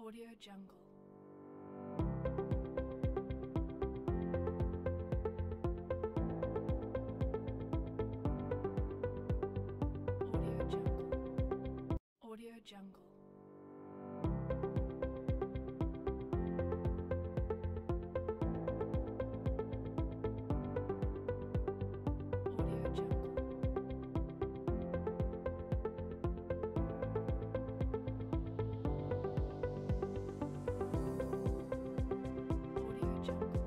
Audio Jungle. Audio Jungle. Audio Jungle. Audio Jungle. Audio Jungle.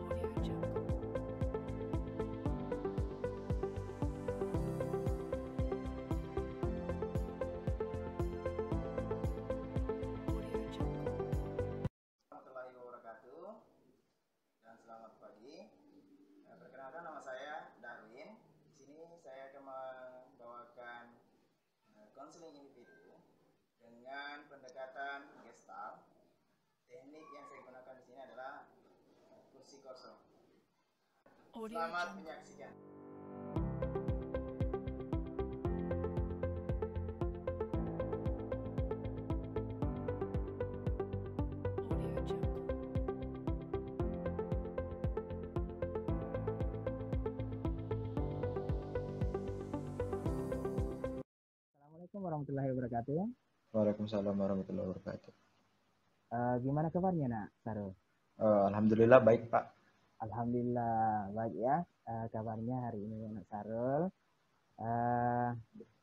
Audio Jungle. Audio Jungle. Warahmatullahi wabarakatuh dan selamat pagi. Perkenalkan, nama saya Darwin. Di sini saya akan membawakan konseling individu dengan pendekatan Gestalt. Teknik yang saya gunakan di sini adalah kursi kosong. Audio Selamat Jungle. menyaksikan. Audio Jungle. Assalamualaikum warahmatullahi wabarakatuh. Waalaikumsalam warahmatullahi wabarakatuh. Gimana kabarnya, Nak Sarul? Alhamdulillah baik, Pak. Alhamdulillah baik ya. Kabarnya hari ini Nak Sarul. Eh,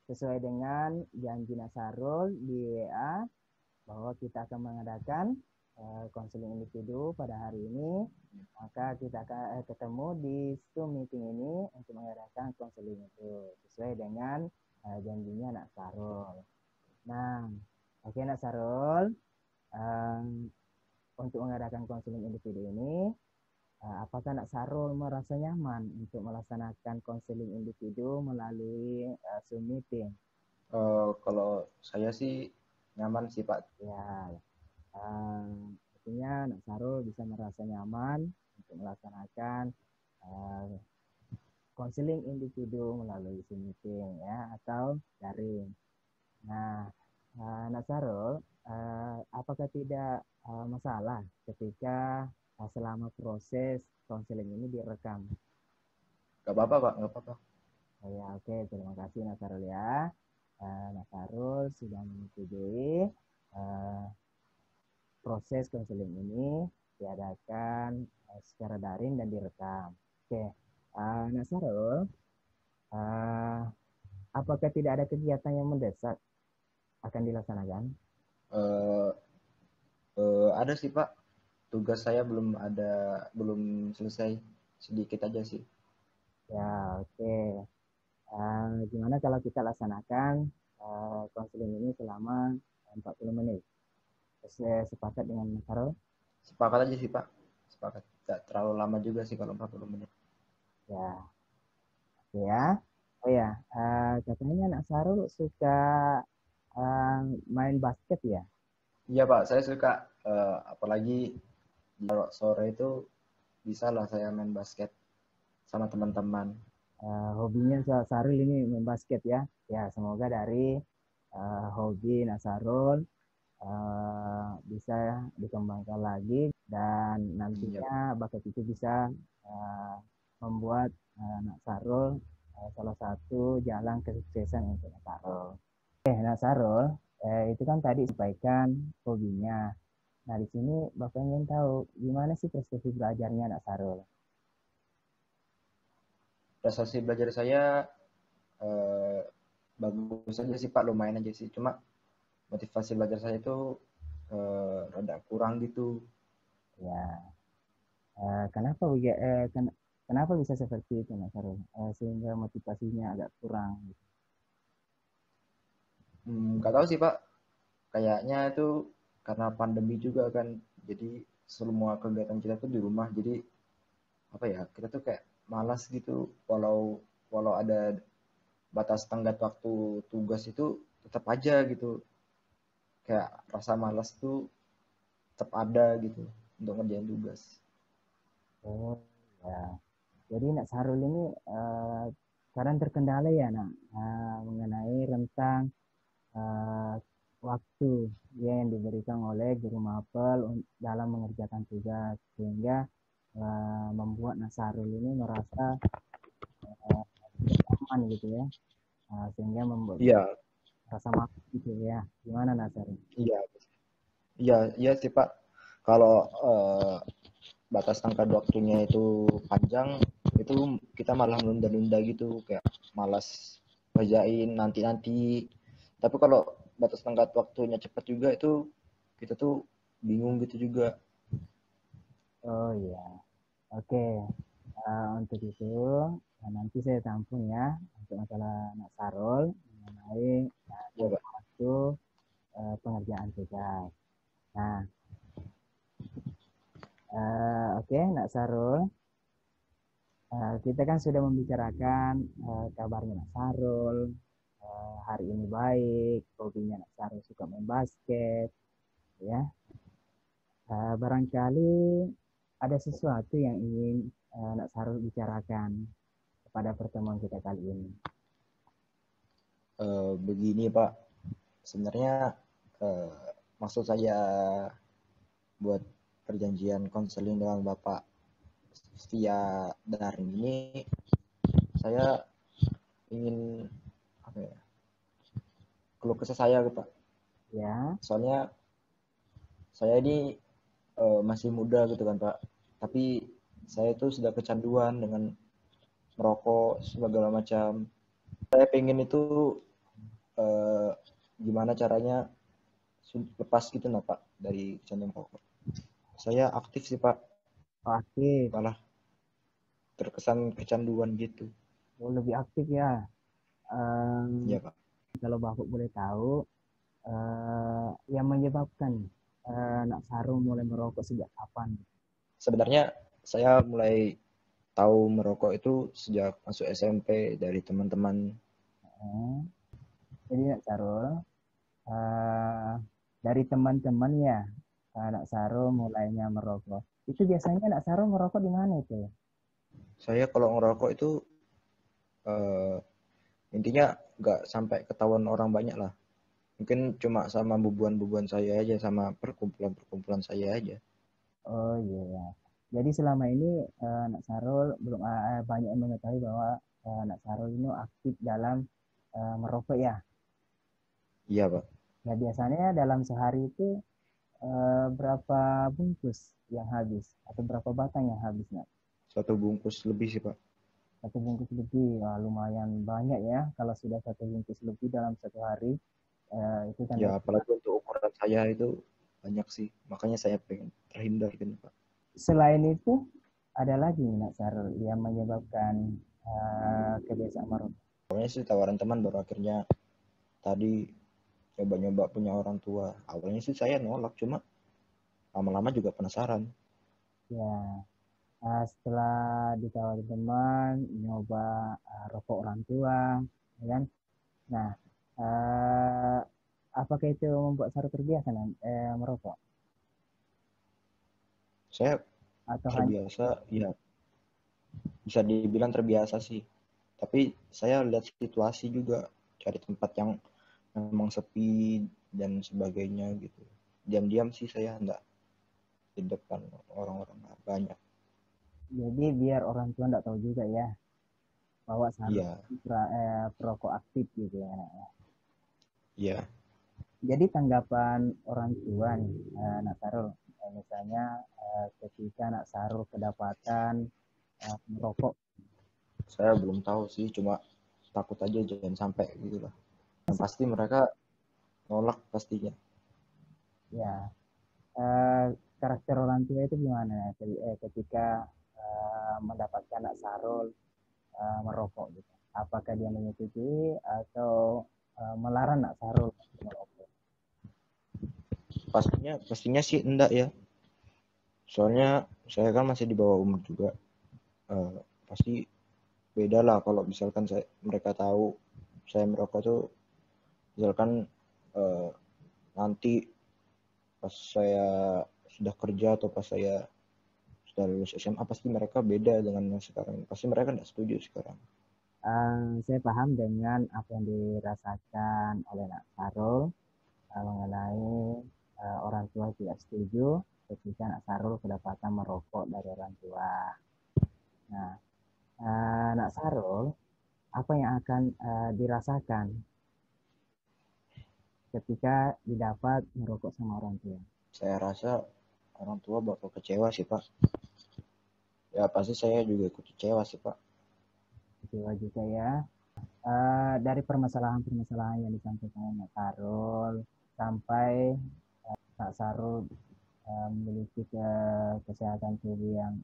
Sesuai dengan janji Nak Sarul di WA bahwa kita akan mengadakan konseling individu pada hari ini. Maka kita akan ketemu di Zoom meeting ini untuk mengadakan konseling itu sesuai dengan janjinya Nak Sarul. Nah, oke Nak Sarul. Untuk mengadakan konseling individu ini, apakah Nak Sarul merasa nyaman untuk melaksanakan konseling individu melalui Zoom meeting? Kalau saya sih nyaman sih, Pak. Ya, artinya Nak Sarul bisa merasa nyaman untuk melaksanakan konseling individu melalui Zoom meeting ya atau daring. Nah, Nak Sarul, apakah tidak masalah ketika selama proses konseling ini direkam? Gak apa-apa, Pak. Gak apa-apa. Oh ya, oke. Terima kasih Nak Sarul ya. Nak Sarul sudah menyetujui proses konseling ini diadakan secara daring dan direkam. Oke, Nak Sarul, apakah tidak ada kegiatan yang mendesak akan dilaksanakan? Ada sih, Pak. Tugas saya belum selesai. Sedikit aja sih. Ya, oke. Gimana kalau kita laksanakan konseling ini selama 40 menit? Sepakat dengan Mas Sarul? Sepakat aja sih, Pak. Sepakat. Gak terlalu lama juga sih kalau 40 menit. Ya, oke ya. Oh ya, katanya Nak Sarul suka main basket ya? Iya, Pak. Saya suka. Apalagi kalau sore itu bisa lah saya main basket sama teman-teman. Hobinya Sarul ini main basket ya. Ya, semoga dari hobi Nak Sarul bisa dikembangkan lagi dan Iya, nantinya bakat itu bisa membuat Nak Sarul salah satu jalan kesuksesan untuk Nak Sarul. Nak Sarul, itu kan tadi sampaikan hobinya. Nah, di sini Bapak ingin tahu gimana sih prestasi belajarnya Nak Sarul? Prestasi belajar saya bagus aja sih, Pak. Lumayan aja sih. Cuma motivasi belajar saya itu rada kurang gitu. Ya, kenapa bisa seperti itu Nak Sarul? Sehingga motivasinya agak kurang. Nggak tahu sih, Pak. Kayaknya itu karena pandemi juga kan. Jadi semua kegiatan kita tuh di rumah. Jadi apa ya? Kita tuh kayak malas gitu. Walau ada batas tenggat waktu tugas itu tetap aja gitu. Kayak rasa malas tuh tetap ada gitu untuk ngerjain tugas. Oh, ya. Jadi Nak Sarul ini kadang terkendala ya Nak, mengenai rentang eh, waktu yang diberikan oleh guru mapel dalam mengerjakan tugas, sehingga membuat Nak Sarul ini merasa tidak aman gitu ya. Sehingga membuat Iya, rasa malu gitu ya. Gimana Nak Sarul? iya, iya, iya sih Pak. Kalau batas tanggal waktunya itu panjang, itu kita malah nunda-nunda gitu, kayak malas ngerjain nanti-nanti. Tapi kalau batas tanggal waktunya cepat juga itu kita tuh bingung gitu juga. Oh iya, oke. Untuk itu nanti saya tampung ya untuk masalah Nak Sarul mengenai Ya Pak. waktu pengerjaan tugas. Nah, oke Nak Sarul, kita kan sudah membicarakan kabarnya Nak Sarul, hari ini baik, hobinya Nak Sarul suka main basket, ya. Barangkali ada sesuatu yang ingin Nak Sarul bicarakan pada pertemuan kita kali ini. Begini Pak, sebenarnya maksud saya buat perjanjian konseling dengan Bapak via daring ini, saya ingin apa ya, keluh kesah saya Pak. Ya, Soalnya saya ini masih muda gitu kan Pak, tapi saya itu sudah kecanduan dengan merokok segala macam. Saya pengen itu gimana caranya lepas gitu nah Pak dari kecanduan merokok. Saya aktif sih Pak, aktif. malah terkesan kecanduan gitu. Oh, lebih aktif ya. Ya Pak. Kalau Bapak boleh tahu, yang menyebabkan Nak Sarul mulai merokok sejak kapan? Sebenarnya saya mulai tahu merokok itu sejak masuk SMP dari teman-teman. Eh, jadi Nak Sarul, eh, dari teman-teman ya, Nak Sarul mulainya merokok. Itu biasanya Nak Sarul merokok di mana itu? Saya kalau ngerokok itu eh, intinya nggak sampai ketahuan orang banyak lah. Mungkin cuma sama bubuan-bubuan saya aja, sama perkumpulan-perkumpulan saya aja. Oh iya, ya. Jadi selama ini Nak Sarul belum banyak yang mengetahui bahwa Nak Sarul ini aktif dalam merokok ya. Iya Pak. Nah biasanya dalam sehari itu berapa bungkus yang habis atau berapa batang yang habis Nak? 1 bungkus lebih sih Pak. Satu bungkus lebih, wah, lumayan banyak ya. Kalau sudah satu bungkus lebih dalam satu hari, itu tanda. Ya apalagi untuk ukuran saya itu banyak sih. Makanya saya pengen terhindar gitu Pak. Selain itu, ada lagi Nak Sarul yang menyebabkan kebiasaan merokok. Awalnya sih tawaran teman, baru akhirnya tadi nyoba-nyoba punya orang tua. Awalnya sih saya nolak, cuma lama-lama juga penasaran. Ya, setelah ditawarin teman, nyoba rokok orang tua, ya kan? Nah, eh, apakah itu membuat Sarul terbiasa merokok? Saya Atau hanya terbiasa, ya bisa dibilang terbiasa sih. Tapi saya lihat situasi juga, cari tempat yang memang sepi dan sebagainya gitu. Diam-diam sih saya enggak di depan orang-orang banyak. jadi biar orang tua nggak tahu juga ya bahwa Sarul Iya, perokok aktif gitu ya. iya. Jadi tanggapan orang tua nih, Nak Sarul, misalnya ketika Nak Sarul kedapatan merokok, Saya belum tahu sih, cuma takut aja jangan sampai gitu lah. Yang pasti mereka nolak pastinya. ya eh, karakter orang tua itu gimana ketika mendapatkan Nak Sarul merokok gitu? Apakah dia menyetujui atau melarang Nak Sarul merokok? Pastinya sih enggak ya. Soalnya saya kan masih di bawah umur juga. Pasti beda lah kalau misalkan mereka tahu saya merokok tuh, misalkan nanti pas saya sudah kerja atau pas saya sudah lulus SMA pasti mereka beda dengan yang sekarang. Pasti mereka nggak setuju sekarang. Saya paham dengan apa yang dirasakan oleh Nak Sarul mengenai orang tua tidak setuju ketika Nak Sarul kedapatan merokok dari orang tua. Nah, Nak Sarul, apa yang akan dirasakan ketika didapat merokok sama orang tua? Saya rasa orang tua bakal kecewa sih Pak. Ya pasti saya juga ikut kecewa sih Pak. Kecewa juga ya. Dari permasalahan-permasalahan yang disampaikan Nak Sarul sampai Nak Sarul memiliki kesehatan tubuh yang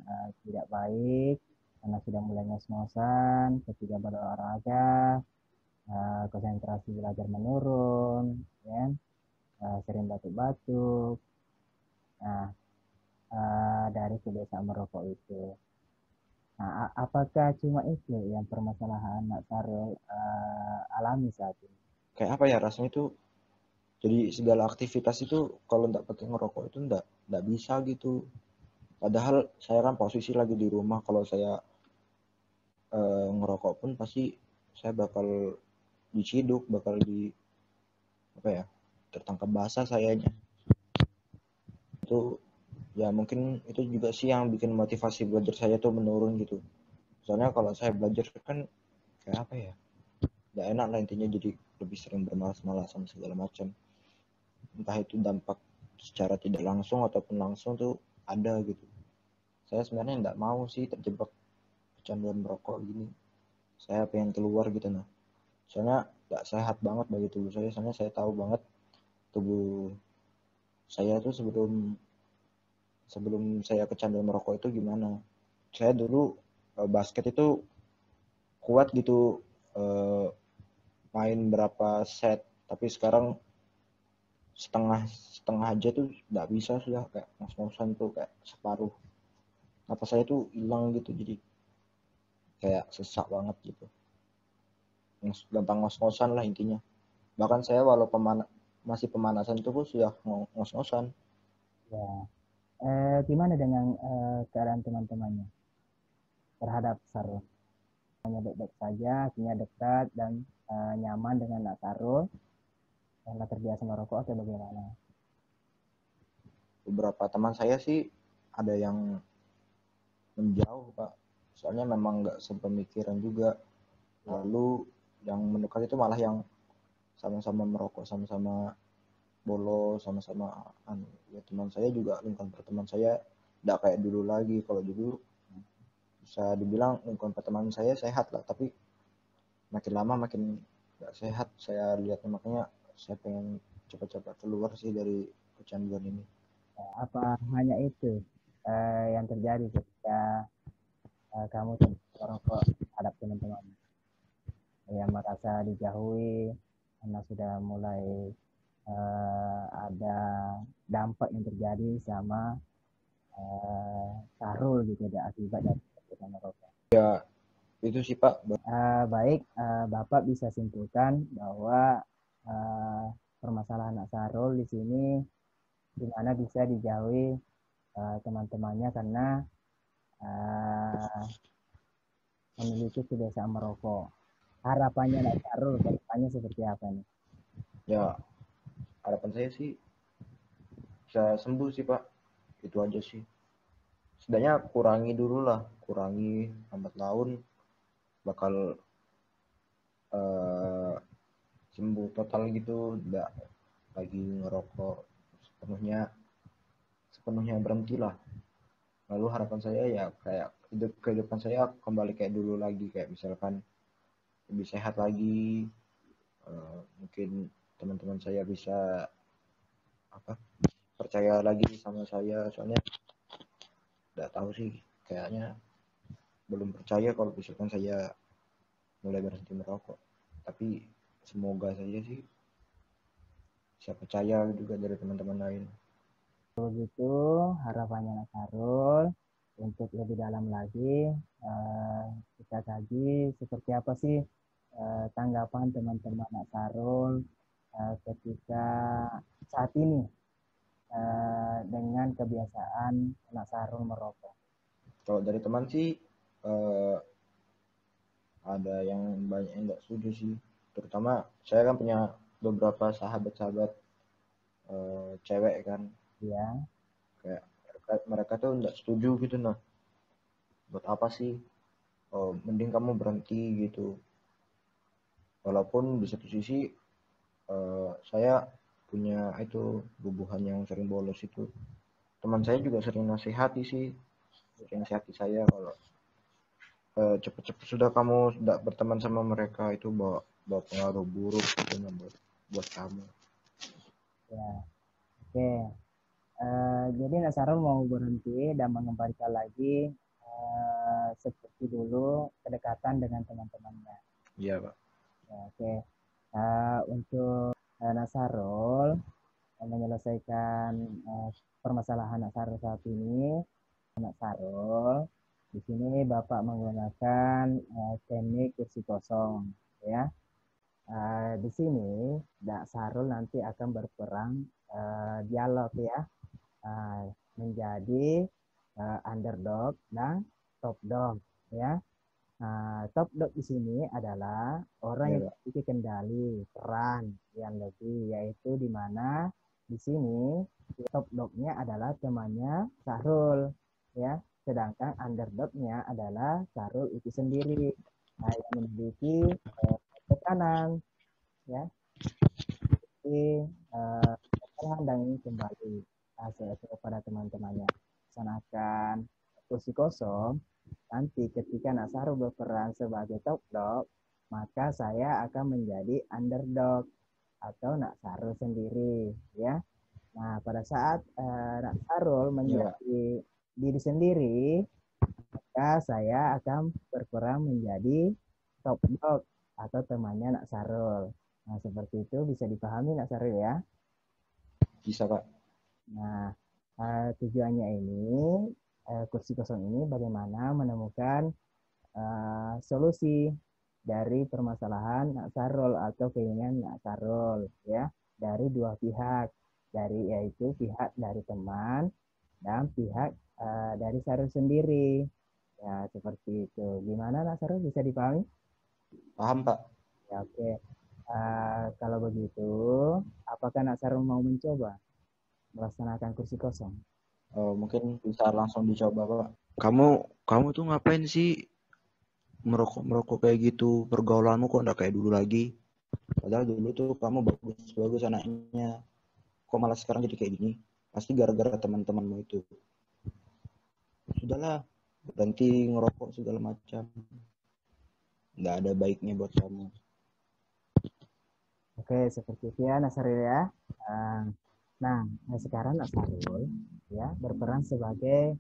tidak baik karena sudah mulai ngos-ngosan ketika berolahraga, konsentrasi belajar menurun, ya, sering batuk-batuk. Nah, dari kebiasaan merokok itu. Nah, apakah cuma itu yang permasalahan Nak Sarul alami saat ini? Kayak apa ya rasanya itu, jadi segala aktivitas itu kalau nggak pakai ngerokok itu nggak bisa gitu. Padahal saya kan posisi lagi di rumah, kalau saya ngerokok pun pasti saya bakal diciduk, bakal di apa ya, tertangkap basah sayanya. Itu ya mungkin itu juga sih yang bikin motivasi belajar saya tuh menurun gitu. Soalnya kalau saya belajar kan kayak apa ya, nggak enak lah intinya, jadi lebih sering bermalas-malasan segala macam. Entah itu dampak secara tidak langsung ataupun langsung tuh ada gitu. Saya sebenarnya nggak mau sih terjebak kecanduan merokok gini. Saya pengen keluar gitu nah. Soalnya nggak sehat banget bagi tubuh saya. Soalnya saya tahu banget tubuh saya tuh sebelum saya kecanduan merokok itu gimana. Saya dulu basket itu kuat gitu, main berapa set, tapi sekarang setengah setengah aja tuh nggak bisa, sudah kayak ngos-ngosan tuh kayak separuh apa saya tuh hilang gitu, jadi kayak sesak banget gitu, gampang ngos-ngosan lah intinya. Bahkan saya walau masih pemanasan itu pun sudah ngos-ngosan. Ya, gimana dengan keadaan teman-temannya terhadap Sarul? Hanya baik-baik saja, artinya dekat dan nyaman dengan Nak Sarul, karena terbiasa merokok atau bagaimana? Beberapa teman saya sih ada yang menjauh Pak, soalnya memang nggak sepemikiran juga. Lalu yang mendekat itu malah yang sama-sama merokok, sama-sama bolos, sama-sama ya teman saya juga, lingkungan pertemanan saya nggak kayak dulu lagi. Kalau dulu bisa dibilang lingkungan pertemanan saya sehat lah, tapi makin lama makin nggak sehat saya lihatnya. Makanya saya pengen cepat-cepat keluar sih dari kecanduan ini. Apa hanya itu yang terjadi ketika kamu merokok terhadap teman-teman yang merasa dijauhi karena sudah mulai ada dampak yang terjadi sama Sarul gitu, ada akibat dari kebiasaan merokok. Ya itu sih Pak. Baik, Bapak bisa simpulkan bahwa permasalahan Nak Sarul di sini di mana bisa dijauhi teman-temannya karena memiliki kebiasaan merokok. Harapannya Nak Sarul ke depannya seperti apa nih? Ya harapan saya sih bisa sembuh sih Pak, itu aja sih. Setidaknya kurangi dulu lah, kurangi lambat laun bakal sembuh total gitu, nggak lagi ngerokok sepenuhnya berhenti lah. Lalu harapan saya ya kayak kehidupan saya kembali kayak dulu lagi, kayak misalkan lebih sehat lagi. Mungkin teman-teman saya bisa apa, percaya lagi sama saya, soalnya nggak tahu sih, kayaknya belum percaya kalau misalkan saya mulai berhenti merokok. Tapi semoga saja sih bisa percaya juga dari teman-teman lain. Begitu harapannya Nak Sarul. Untuk lebih dalam lagi, kita kaji seperti apa sih tanggapan teman-teman Nak Sarul ketika saat ini dengan kebiasaan Nak Sarul merokok. Kalau dari teman sih eh, ada yang banyak yang nggak setuju sih. Terutama saya kan punya beberapa sahabat-sahabat cewek kan, Ya, kayak mereka tuh nggak setuju gitu. Nah, buat apa sih? Mending kamu berhenti gitu. Walaupun di satu sisi saya punya itu bubuhan yang sering bolos itu. Teman saya juga sering nasihati sih, sering nasihati saya kalau cepet-cepet sudah kamu tidak berteman sama mereka itu bawa bawa pengaruh buruk gitu nah, buat kamu. ya. Oke. Jadi Nak Sarul mau berhenti dan mengembalikan lagi seperti dulu kedekatan dengan teman-temannya. Iya Pak. Ya, oke. Untuk Nak Sarul menyelesaikan permasalahan Nak Sarul saat ini, Nak Sarul, di sini Bapak menggunakan teknik kursi kosong, ya. Di sini Nak Sarul nanti akan berperang dialog ya, menjadi underdog dan top dog ya. Top dog di sini adalah orang Iya yang Pak. memiliki kendali peran yang lebih, yaitu di mana di sini top dognya adalah temannya Sahrul ya, sedangkan underdognya adalah Sahrul itu sendiri, yang memiliki tekanan ya. Jadi tekanan dan ingin kembali kepada teman-temannya laksanakan kursi kosong. Nanti ketika Nasaru berperan sebagai top dog, maka saya akan menjadi underdog atau Nasaru sendiri, ya. Nah, pada saat Nasaru Iya Pak. menjadi diri sendiri, maka saya akan berperan menjadi top dog atau temannya Nasaru. Nah, seperti itu bisa dipahami Nasaru ya. Bisa Pak. Nah, tujuannya ini, kursi kosong ini bagaimana menemukan solusi dari permasalahan Nak Sarul atau keinginan Nak Sarul ya, dari dua pihak, dari yaitu pihak dari teman dan pihak dari Sarul sendiri. Ya, seperti itu. Gimana Nak Sarul, bisa dipahami? Paham Pak. Ya, oke. Kalau begitu, apakah Nak Sarul mau mencoba melaksanakan kursi kosong? Mungkin bisa langsung dicoba Pak. Kamu tuh ngapain sih merokok kayak gitu? Pergaulanmu kok nggak kayak dulu lagi? Padahal dulu tuh kamu bagus anaknya. Kok malah sekarang jadi kayak gini? Pasti gara-gara teman-temanmu itu. Sudahlah, berhenti ngerokok segala macam. Nggak ada baiknya buat kamu. Oke, seperti itu ya Nasarul ya. Uh, Nah, sekarang Nasarul ya berperan sebagai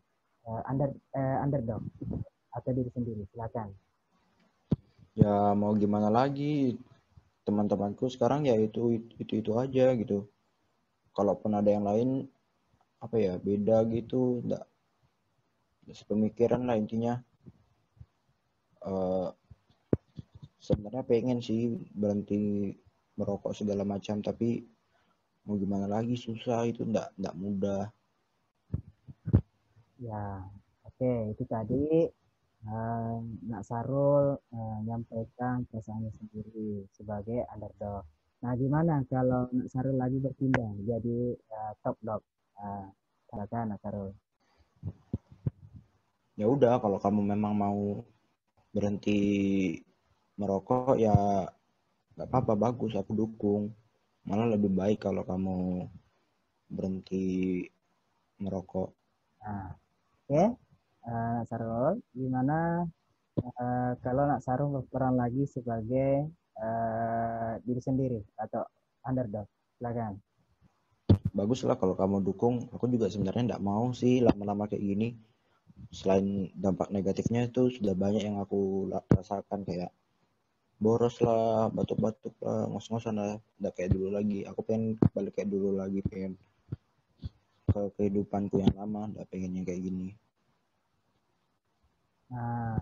underdog atau diri sendiri. Silakan. Ya mau gimana lagi? Teman-temanku sekarang ya itu aja gitu. Kalaupun ada yang lain apa ya beda gitu, nggak sepemikiran lah intinya. Sebenarnya pengen sih berhenti merokok segala macam, tapi mau gimana lagi susah itu nggak mudah. Ya, oke, itu tadi Nak Sarul menyampaikan perasaannya sendiri sebagai underdog. Nah, gimana kalau Nak Sarul lagi berpindah jadi top dog? Silakan Nak Sarul. Ya udah kalau kamu memang mau berhenti merokok ya nggak apa-apa, bagus, aku dukung. Malah lebih baik kalau kamu berhenti merokok. Nah, oke, Nak Sarul, gimana kalau Nak Sarul berperan lagi sebagai diri sendiri atau underdog? Silakan. Bagus lah kalau kamu dukung. Aku juga sebenarnya nggak mau sih lama-lama kayak gini. Selain dampak negatifnya itu sudah banyak yang aku rasakan, kayak boros lah, batuk-batuk lah, ngos-ngosan lah. Udah kayak dulu lagi. Aku pengen balik kayak dulu lagi, pengen ke kehidupanku yang lama, udah pengen yang kayak gini. Nah,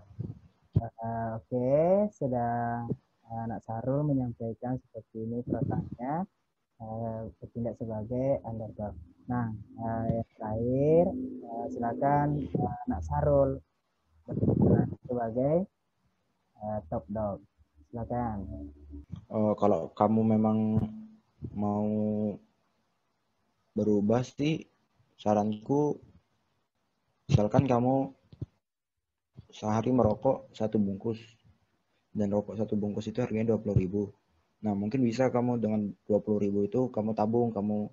oke, sudah Nak Sarul menyampaikan seperti ini perasaannya, bertindak sebagai underdog. Nah, yang terakhir, silakan Nak Sarul berkenan sebagai top dog. Silakan. Kalau kamu memang mau berubah sih, saranku misalkan kamu sehari merokok 1 bungkus dan rokok 1 bungkus itu harganya 20.000. Nah, mungkin bisa kamu dengan 20.000 itu kamu tabung, kamu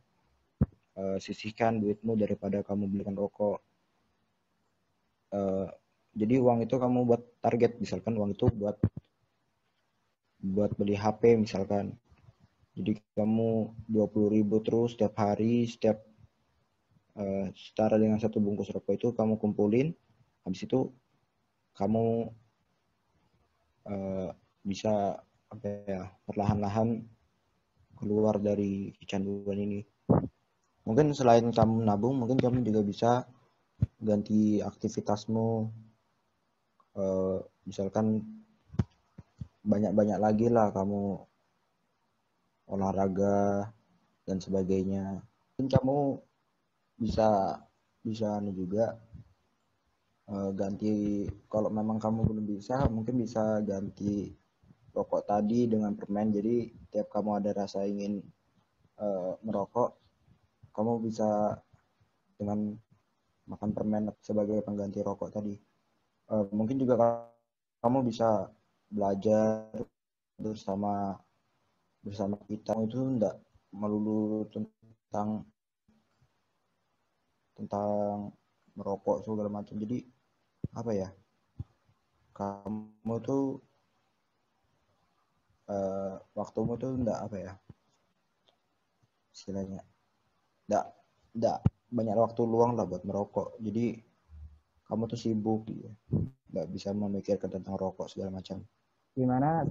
sisihkan duitmu daripada kamu belikan rokok. Jadi uang itu kamu buat target, misalkan uang itu buat beli HP misalkan. Jadi kamu 20.000 terus setiap hari, setiap setara dengan 1 bungkus rokok itu kamu kumpulin. Habis itu kamu bisa apa ya, perlahan-lahan keluar dari kecanduan ini. Mungkin selain kamu nabung, mungkin kamu juga bisa ganti aktivitasmu. Misalkan banyak-banyak lagi lah kamu olahraga dan sebagainya. Mungkin kamu bisa juga ganti, kalau memang kamu belum bisa, mungkin bisa ganti rokok tadi dengan permen. Jadi tiap kamu ada rasa ingin merokok, kamu bisa dengan makan permen sebagai pengganti rokok tadi. Mungkin juga kamu bisa belajar bersama kita, itu enggak melulu tentang merokok segala macam. Jadi apa ya, kamu tuh waktumu tuh enggak apa ya istilahnya, enggak banyak waktu luang lah buat merokok. Jadi kamu tuh sibuk gitu, nggak bisa memikirkan tentang rokok segala macam. Gimana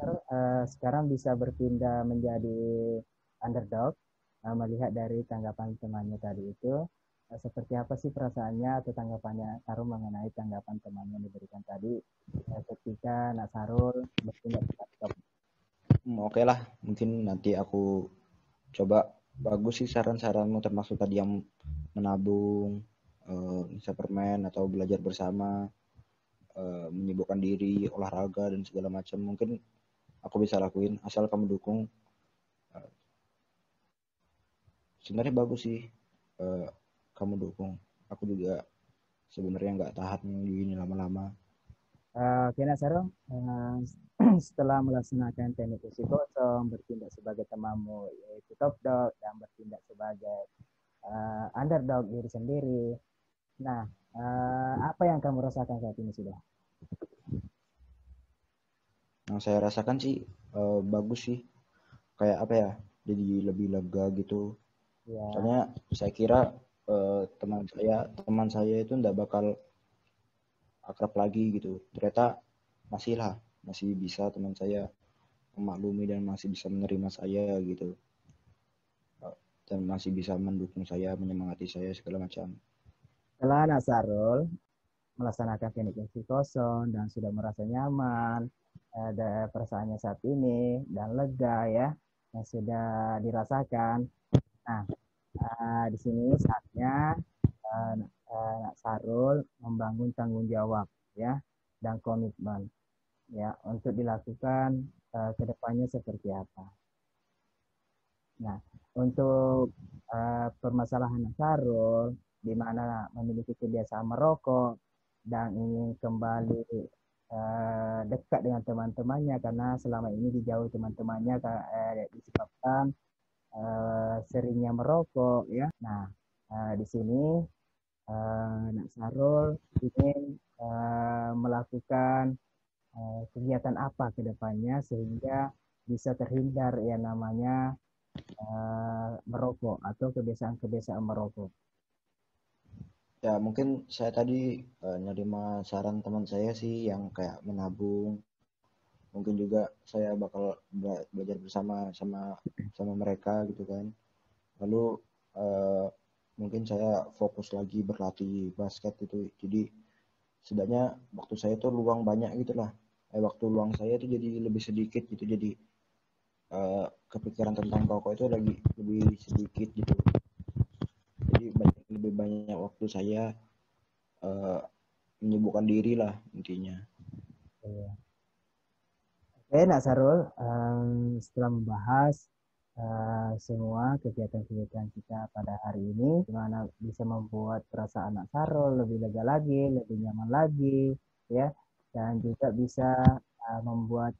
sekarang bisa berpindah menjadi underdog, melihat dari tanggapan temannya tadi itu, seperti apa sih perasaannya atau tanggapannya Sarul mengenai tanggapan temannya yang diberikan tadi ketika Nak Sarul berpindah ke top. Oke lah, mungkin nanti aku coba. Bagus sih saran-saranmu, termasuk tadi yang menabung, bisa permen atau belajar bersama, menyibukkan diri, olahraga dan segala macam. Mungkin aku bisa lakuin asal kamu dukung. Sebenarnya bagus sih kamu dukung. Aku juga sebenarnya nggak tahan gini lama-lama. Oke, Nak Sarul, setelah melaksanakan teknik kursi kosong, bertindak sebagai temamu yaitu top dog dan bertindak sebagai underdog diri sendiri. Nah, apa yang kamu rasakan saat ini sudah? Yang saya rasakan sih bagus sih, kayak apa ya, jadi lebih lega gitu. Ya, Soalnya saya kira teman saya itu nggak bakal akrab lagi gitu. Ternyata masih bisa teman saya memaklumi dan masih bisa menerima saya gitu, dan masih bisa mendukung saya, menyemangati saya segala macam. setelah Nak Sarul melaksanakan teknik kursi kosong dan sudah merasa nyaman, ada perasaannya saat ini dan lega ya, yang sudah dirasakan. Nah, di sini saatnya Nak Sarul membangun tanggung jawab ya dan komitmen ya untuk dilakukan ke depannya seperti apa. Nah, untuk permasalahan Nak Sarul di mana memiliki kebiasaan merokok dan ingin kembali dekat dengan teman-temannya karena selama ini dijauhi teman-temannya disebabkan seringnya merokok ya. Nah, di sini Nak Sarul ingin melakukan kegiatan apa ke depannya sehingga bisa terhindar yang namanya merokok atau kebiasaan-kebiasaan merokok. Ya mungkin saya tadi nerima saran teman saya sih yang kayak menabung. Mungkin juga saya bakal belajar bersama sama mereka gitu kan. Lalu mungkin saya fokus lagi berlatih basket itu. Jadi setidaknya waktu saya tuh luang banyak gitu lah. Waktu luang saya tuh jadi lebih sedikit gitu. Jadi kepikiran tentang rokok itu lagi lebih sedikit gitu. Jadi lebih banyak waktu saya menyibukkan diri lah intinya. Iya. Oke, Nak Sarul, setelah membahas semua kegiatan-kegiatan kita pada hari ini, gimana bisa membuat perasaan Nak Sarul lebih lega lagi, lebih nyaman lagi, ya, dan juga bisa membuat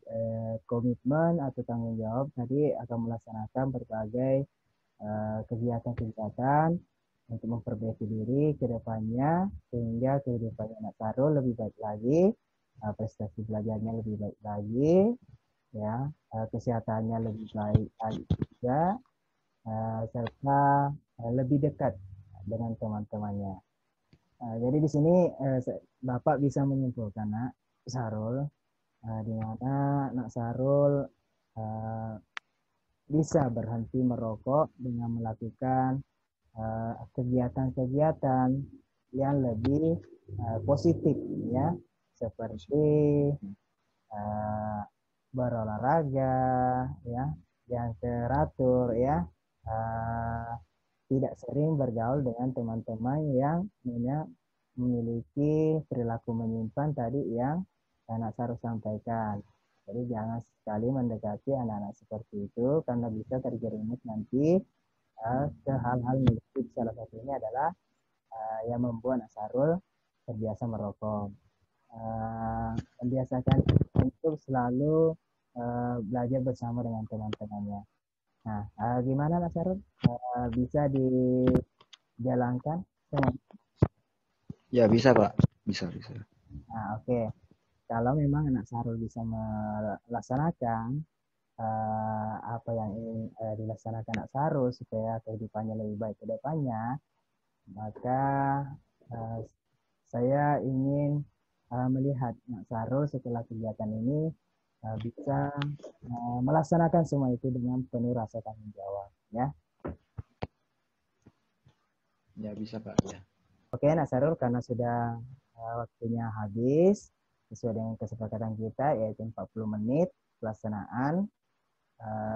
komitmen atau tanggung jawab tadi akan melaksanakan berbagai kegiatan-kegiatan untuk memperbaiki diri ke depannya sehingga kehidupannya Nak Sarul lebih baik lagi, prestasi belajarnya lebih baik lagi, ya, kesehatannya lebih baik lagi juga, serta lebih dekat dengan teman-temannya. Jadi di sini Bapak bisa menyimpulkan Nak Sarul, di mana Nak Sarul bisa berhenti merokok dengan melakukan kegiatan-kegiatan yang lebih positif, ya, seperti berolahraga, ya, yang teratur, ya, tidak sering bergaul dengan teman-teman yang memiliki perilaku menyimpan tadi yang Anak Sarul sampaikan. Jadi jangan sekali mendekati anak-anak seperti itu karena bisa terjerumus nanti ke hal-hal negatif. Salah satunya adalah yang membuat Anak Sarul terbiasa merokok. Membiasakan untuk selalu belajar bersama dengan teman-temannya. Nah, gimana Mas Sarul? Bisa dijalankan? Ya bisa Pak, bisa. Nah, oke. Kalau memang Anak Sarul bisa melaksanakan apa yang ingin dilaksanakan Anak Sarul supaya kehidupannya lebih baik ke depannya, maka saya ingin melihat Anak Sarul setelah kegiatan ini bisa melaksanakan semua itu dengan penuh rasa tanggung jawab, ya. Ya bisa Pak, ya. Oke, Nak Sarul, karena sudah waktunya habis sesuai dengan kesepakatan kita yaitu 40 menit pelaksanaan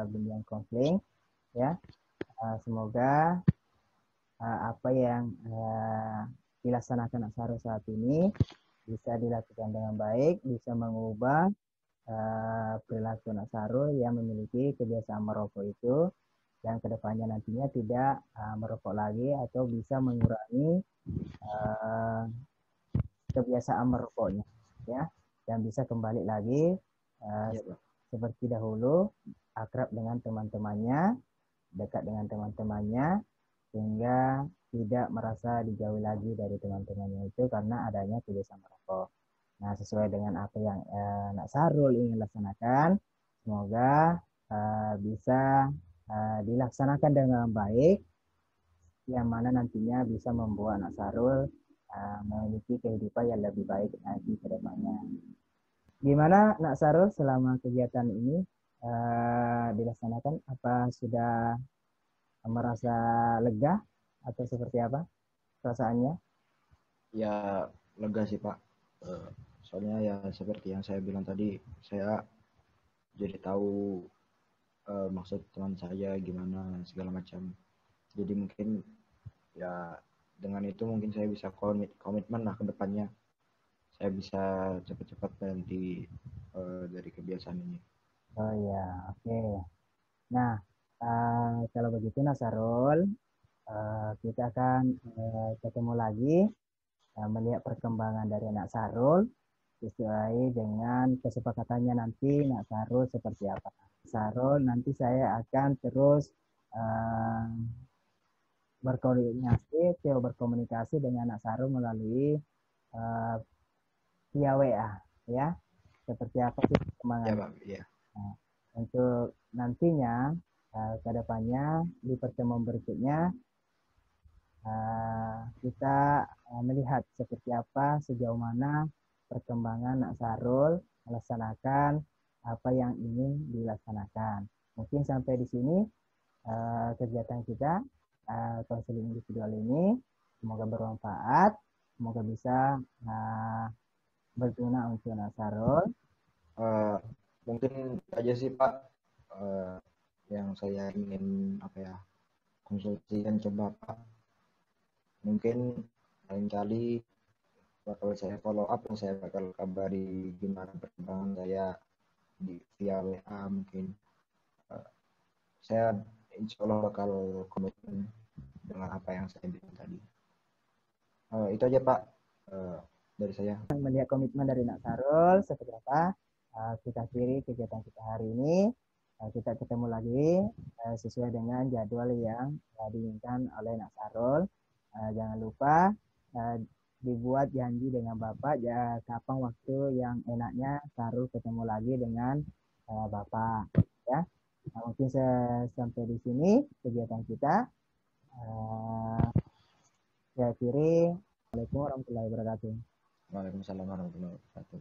bimbingan konseling, ya. Semoga apa yang dilaksanakan Nak Sarul saat ini bisa dilakukan dengan baik, bisa mengubah perilaku Nak Sarul yang memiliki kebiasaan merokok itu, dan kedepannya nantinya tidak merokok lagi atau bisa mengurangi kebiasaan merokoknya, ya, dan bisa kembali lagi seperti dahulu, akrab dengan teman-temannya, dekat dengan teman-temannya, sehingga tidak merasa dijauhi lagi dari teman-temannya itu karena adanya kebiasaan merokok. Nah, sesuai dengan apa yang Nak Sarul ingin laksanakan, semoga bisa dilaksanakan dengan baik, yang mana nantinya bisa membuat Nak Sarul memiliki kehidupan yang lebih baik nanti ke depannya. Gimana Nak Sarul selama kegiatan ini dilaksanakan? Apa sudah merasa lega atau seperti apa perasaannya? Ya lega sih Pak. Soalnya ya seperti yang saya bilang tadi, saya jadi tahu maksud teman saya gimana segala macam. Jadi mungkin ya dengan itu mungkin saya bisa komitmen lah ke depannya. Saya bisa cepat-cepat berhenti dari kebiasaan ini. Oh ya, oke. Nah, kalau begitu Nak Sarul, kita akan ketemu lagi melihat perkembangan dari Nak Sarul sesuai dengan kesepakatannya nanti Nak Sarul seperti apa. Sarul nanti saya akan terus berkomunikasi dengan Nak Sarul melalui via WA, ya. Seperti apa sih perkembangan? Ya Pak, ya. Nah, untuk nantinya ke depannya di pertemuan berikutnya kita melihat seperti apa, sejauh mana perkembangan Nak Sarul melaksanakan apa yang ingin dilaksanakan. Mungkin sampai di sini kegiatan kita konseling individual ini. Semoga bermanfaat, semoga bisa berguna untuk Nak Sarul. Mungkin aja sih Pak yang saya ingin konsultasikan ke Bapak. Mungkin lain kali bakal saya follow up dan saya bakal kabari gimana perkembangan saya via WA mungkin. Saya insya Allah bakal komitmen dengan apa yang saya bilang tadi. Itu aja Pak dari saya. Melihat komitmen dari Nak Sarul seperti apa, kita akhiri kegiatan kita hari ini. Kita ketemu lagi sesuai dengan jadwal yang diinginkan oleh Nak Sarul. Jangan lupa dibuat janji dengan Bapak kapan waktu yang enaknya Sarul ketemu lagi dengan Bapak. Ya, mungkin sampai di sini kegiatan kita. Saya akhiri. Assalamualaikum warahmatullahi wabarakatuh. Waalaikumsalam warahmatullahi wabarakatuh.